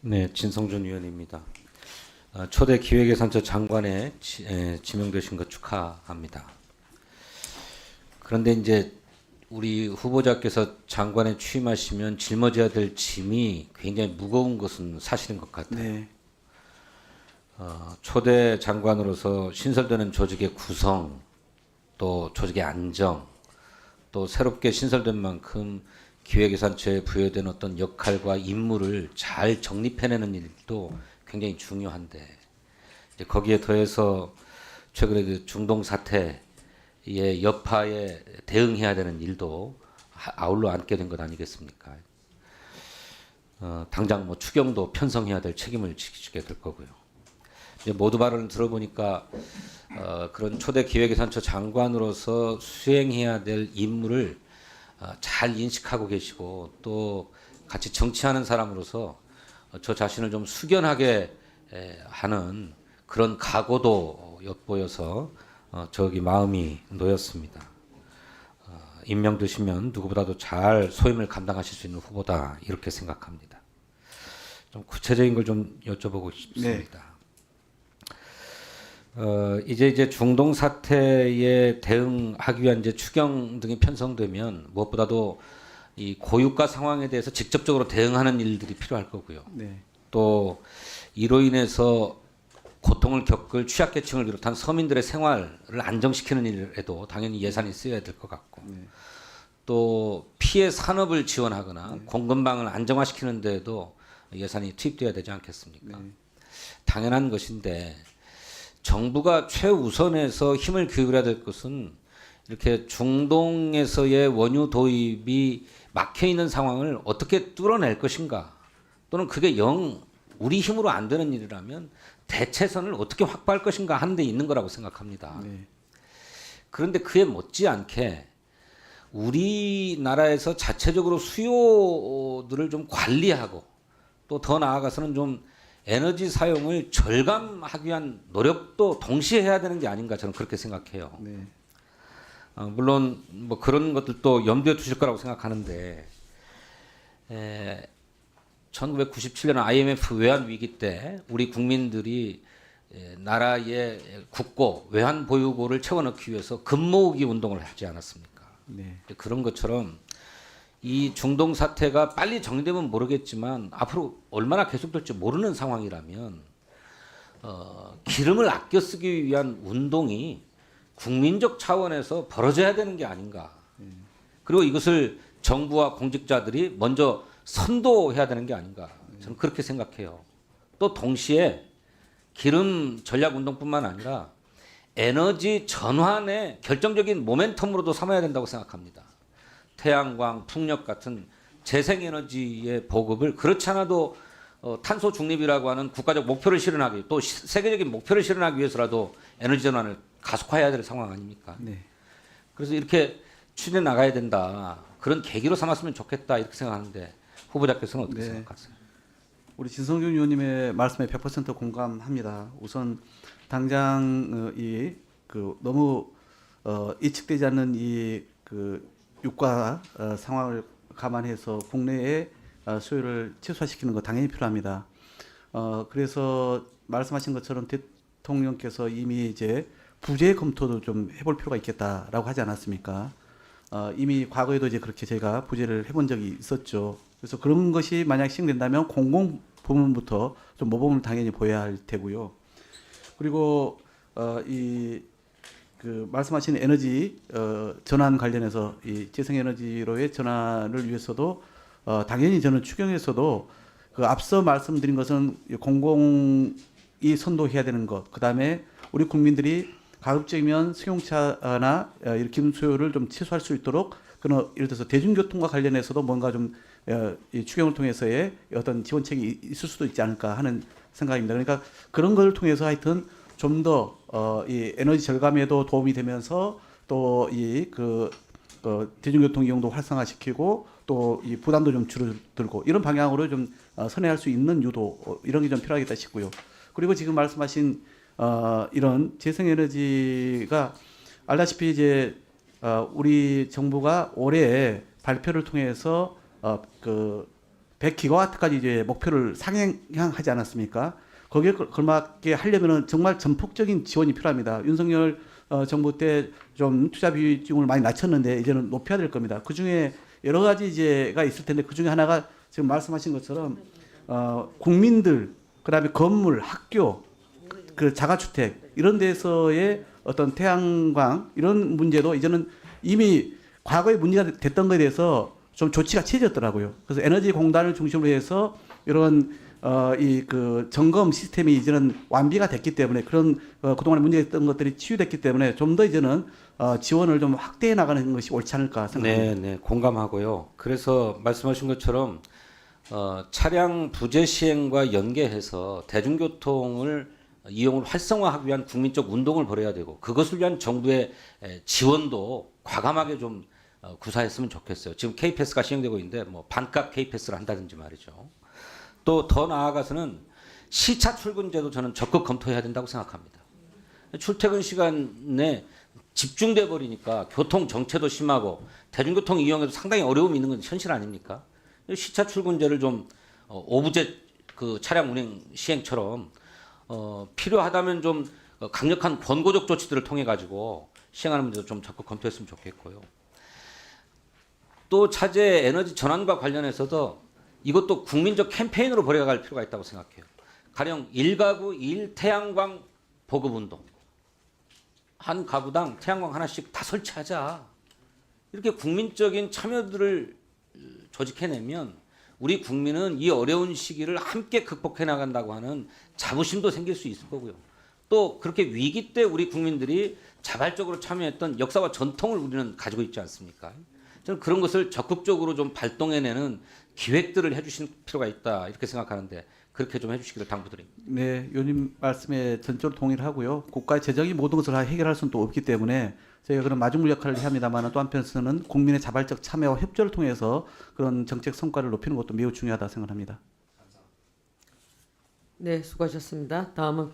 네, 진성준 의원입니다. 초대 기획예산처 장관에 지명되신 것 축하합니다. 그런데 이제 우리 후보자께서 장관에 취임하시면 짊어져야 될 짐이 굉장히 무거운 것은 사실인 것 같아요. 네, 초대 장관으로서 신설되는 조직의 구성, 또 조직의 안정, 또 새롭게 신설된 만큼 기획예산처에 부여된 어떤 역할과 임무를 잘 정립해내는 일도 굉장히 중요한데, 이제 거기에 더해서 최근에 그 중동 사태의 여파에 대응해야 되는 일도 아울러 안게 된 것 아니겠습니까? 당장 뭐 추경도 편성해야 될 책임을 지게 될 거고요. 이제 모두 발언을 들어보니까 그런 초대 기획예산처 장관으로서 수행해야 될 임무를 잘 인식하고 계시고, 또 같이 정치하는 사람으로서 저 자신을 좀 숙연하게 하는 그런 각오도 엿보여서 저기 마음이 놓였습니다. 임명되시면 누구보다도 잘 소임을 감당하실 수 있는 후보다, 이렇게 생각합니다. 좀 구체적인 걸 좀 여쭤보고 싶습니다. 이제 중동 사태에 대응하기 위한 이제 추경 등이 편성되면 무엇보다도 이 고유가 상황에 대해서 직접적으로 대응하는 일들이 필요할 거고요. 네, 또 이로 인해서 고통을 겪을 취약계층을 비롯한 서민들의 생활을 안정시키는 일에도 당연히 예산이 쓰여야 될 것 같고, 네, 또 피해 산업을 지원하거나 공급망을 안정화시키는 데에도 예산이 투입돼야 되지 않겠습니까? 네, 당연한 것인데, 정부가 최우선에서 힘을 기울여야 될 것은 이렇게 중동에서의 원유 도입이 막혀 있는 상황을 어떻게 뚫어낼 것인가, 또는 그게 영 우리 힘으로 안 되는 일이라면 대체선을 어떻게 확보할 것인가 하는 데 있는 거라고 생각합니다. 네, 그런데 그에 못지않게 우리나라에서 자체적으로 수요들을 좀 관리하고, 또 더 나아가서는 좀 에너지 사용을 절감하기 위한 노력도 동시에 해야 되는 게 아닌가, 저는 그렇게 생각해요. 네, 물론 뭐 그런 것들도 염두에 두실 거라고 생각하는데, 1997년 IMF 외환 위기 때 우리 국민들이 나라의 국고, 외환 보유고를 채워넣기 위해서 금모으기 운동을 하지 않았습니까? 네, 그런 것처럼 이 중동 사태가 빨리 정리되면 모르겠지만 앞으로 얼마나 계속될지 모르는 상황이라면 기름을 아껴 쓰기 위한 운동이 국민적 차원에서 벌어져야 되는 게 아닌가. 그리고 이것을 정부와 공직자들이 먼저 선도해야 되는 게 아닌가. 저는 그렇게 생각해요. 또 동시에 기름 전략 운동뿐만 아니라 에너지 전환의 결정적인 모멘텀으로도 삼아야 된다고 생각합니다. 태양광, 풍력 같은 재생에너지의 보급을, 그렇지 않아도 탄소 중립이라고 하는 국가적 목표를 실현하기, 또 세계적인 목표를 실현하기 위해서라도 에너지 전환을 가속화해야 될 상황 아닙니까? 네. 그래서 이렇게 추진해 나가야 된다, 그런 계기로 삼았으면 좋겠다, 이렇게 생각하는데 후보자께서는 어떻게 네. 생각하세요? 우리 진성준 의원님의 말씀에 100% 공감합니다. 우선 당장 너무 예측되지 않는 그 유가 상황을 감안해서 국내의 수요를 최소화시키는 거 당연히 필요합니다. 그래서 말씀하신 것처럼 대통령께서 이미 이제 부재 검토도 좀 해볼 필요가 있겠다라고 하지 않았습니까? 이미 과거에도 이제 그렇게 저희가 부재를 해본 적이 있었죠. 그래서 그런 것이 만약 시행된다면 공공 부문부터 좀 모범을 당연히 보여야 할 테고요. 그리고 그 말씀하신 에너지 전환 관련해서 이 재생에너지로의 전환을 위해서도 당연히 저는 추경에서도 그 앞서 말씀드린 것은 공공이 선도해야 되는 것, 그다음에 우리 국민들이 가급적이면 승용차나 이렇게 기름 수요를 좀 최소화할 수 있도록 그런, 예를 들어서 대중교통과 관련해서도 뭔가 좀 이 추경을 통해서의 어떤 지원책이 있을 수도 있지 않을까 하는 생각입니다. 그러니까 그런 걸 통해서 하여튼 좀 더 이 에너지 절감에도 도움이 되면서 또 대중교통 이용도 활성화시키고 또 이 부담도 좀 줄어들고, 이런 방향으로 좀 선회할 수 있는 유도, 이런 게 좀 필요하겠다 싶고요. 그리고 지금 말씀하신 이런 재생에너지가 알다시피 이제 우리 정부가 올해 발표를 통해서 그 100기가와트까지 이제 목표를 상향하지 않았습니까? 거기에 걸맞게 하려면은 정말 전폭적인 지원이 필요합니다. 윤석열 정부 때 좀 투자 비중을 많이 낮췄는데 이제는 높여야 될 겁니다. 그 중에 여러 가지 이제가 있을 텐데 그 중에 하나가 지금 말씀하신 것처럼 국민들, 그다음에 건물, 학교, 그 자가주택 이런 데서의 어떤 태양광 이런 문제도 이제는 이미 과거에 문제가 됐던 것에 대해서 좀 조치가 취해졌더라고요. 그래서 에너지 공단을 중심으로 해서 이런 이 그 점검 시스템이 이제는 완비가 됐기 때문에 그런 그동안에 문제됐던 것들이 치유됐기 때문에 좀 더 이제는 지원을 좀 확대해 나가는 것이 옳지 않을까 생각합니다. 네, 네, 공감하고요. 그래서 말씀하신 것처럼 차량 부재 시행과 연계해서 대중교통을 이용을 활성화하기 위한 국민적 운동을 벌여야 되고 그것을 위한 정부의 지원도 과감하게 좀 구사했으면 좋겠어요. 지금 K패스가 시행되고 있는데 뭐 반값 K패스를 한다든지 말이죠. 또 더 나아가서는 시차 출근제도 저는 적극 검토해야 된다고 생각합니다. 출퇴근 시간에 집중돼 버리니까 교통 정체도 심하고 대중교통 이용에도 상당히 어려움이 있는 건 현실 아닙니까? 시차 출근제를 좀 오부제 그 차량 운행 시행처럼 필요하다면 좀 강력한 권고적 조치들을 통해 가지고 시행하는 문제도 좀 적극 검토했으면 좋겠고요. 또 차제 에너지 전환과 관련해서도 이것도 국민적 캠페인으로 벌여갈 필요가 있다고 생각해요. 가령 1가구 1태양광 보급 운동. 한 가구당 태양광 하나씩 다 설치하자. 이렇게 국민적인 참여들을 조직해내면 우리 국민은 이 어려운 시기를 함께 극복해 나간다고 하는 자부심도 생길 수 있을 거고요. 또 그렇게 위기 때 우리 국민들이 자발적으로 참여했던 역사와 전통을 우리는 가지고 있지 않습니까? 저는 그런 것을 적극적으로 좀 발동해내는 기획들을 해주실 필요가 있다 이렇게 생각하는데 그렇게 좀 해주시기를 당부드립니다. 네, 의원님 말씀에 전적으로 동의를 하고요. 국가의 재정이 모든 것을 다 해결할 수는 또 없기 때문에 저희가 그런 마중물 역할을 해야 합니다만 또 한편에서는 국민의 자발적 참여와 협조를 통해서 그런 정책 성과를 높이는 것도 매우 중요하다 생각합니다. 네, 수고하셨습니다. 다음은